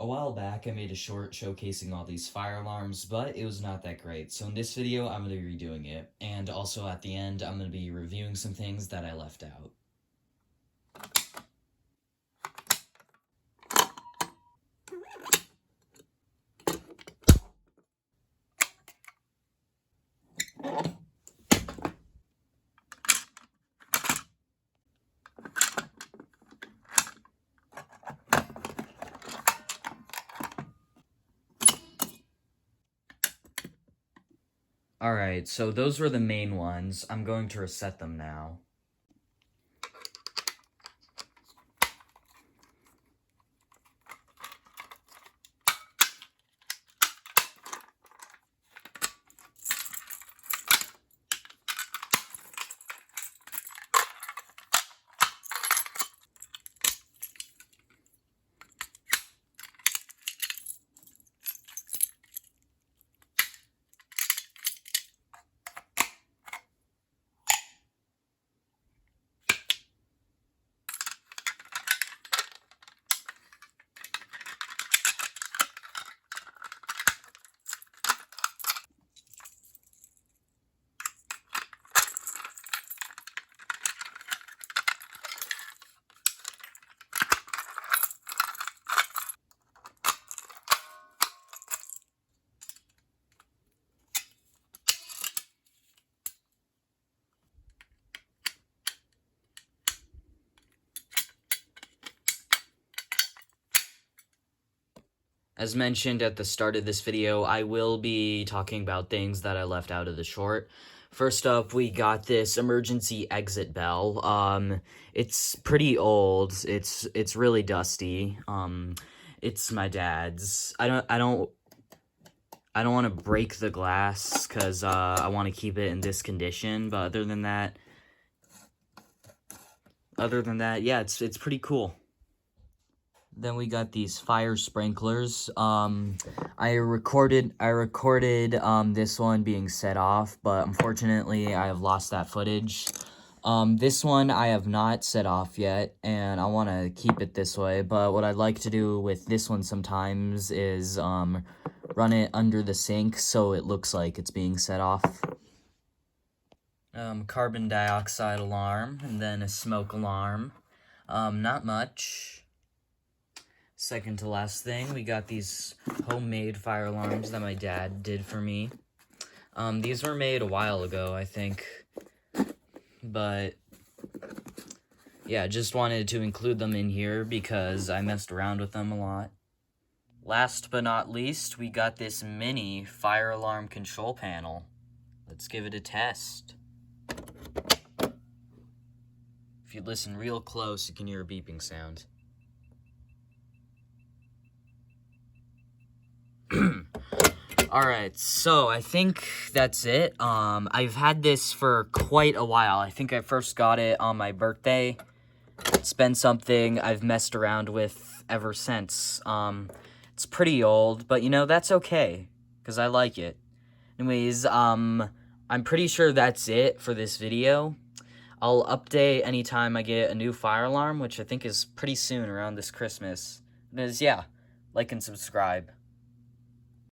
A while back, I made a short showcasing all these fire alarms, but it was not that great. So in this video, I'm going to be redoing it. And also at the end, I'm going to be reviewing some things that I left out. Alright, so those were the main ones. I'm going to reset them now. As mentioned at the start of this video, I will be talking about things that I left out of the short. First up, we got this emergency exit bell. It's pretty old. It's really dusty. It's my dad's. I don't want to break the glass because I want to keep it in this condition. But other than that, yeah, it's pretty cool. Then we got these fire sprinklers. I recorded this one being set off, but unfortunately I have lost that footage. This one I have not set off yet, and I want to keep it this way, but what I'd like to do with this one sometimes is run it under the sink so it looks like it's being set off. Carbon dioxide alarm, and then a smoke alarm. Not much. Second to last thing, we got these homemade fire alarms that my dad did for me. These were made a while ago, I think. But, yeah, just wanted to include them in here because I messed around with them a lot. Last but not least, we got this mini fire alarm control panel. Let's give it a test. If you listen real close, you can hear a beeping sound. Alright, so I think that's it. I've had this for quite a while. I think I first got it on my birthday. It's been something I've messed around with ever since. It's pretty old, but you know, that's okay, because I like it. Anyways, I'm pretty sure that's it for this video. I'll update anytime I get a new fire alarm, which I think is pretty soon around this Christmas. Because, yeah, like and subscribe.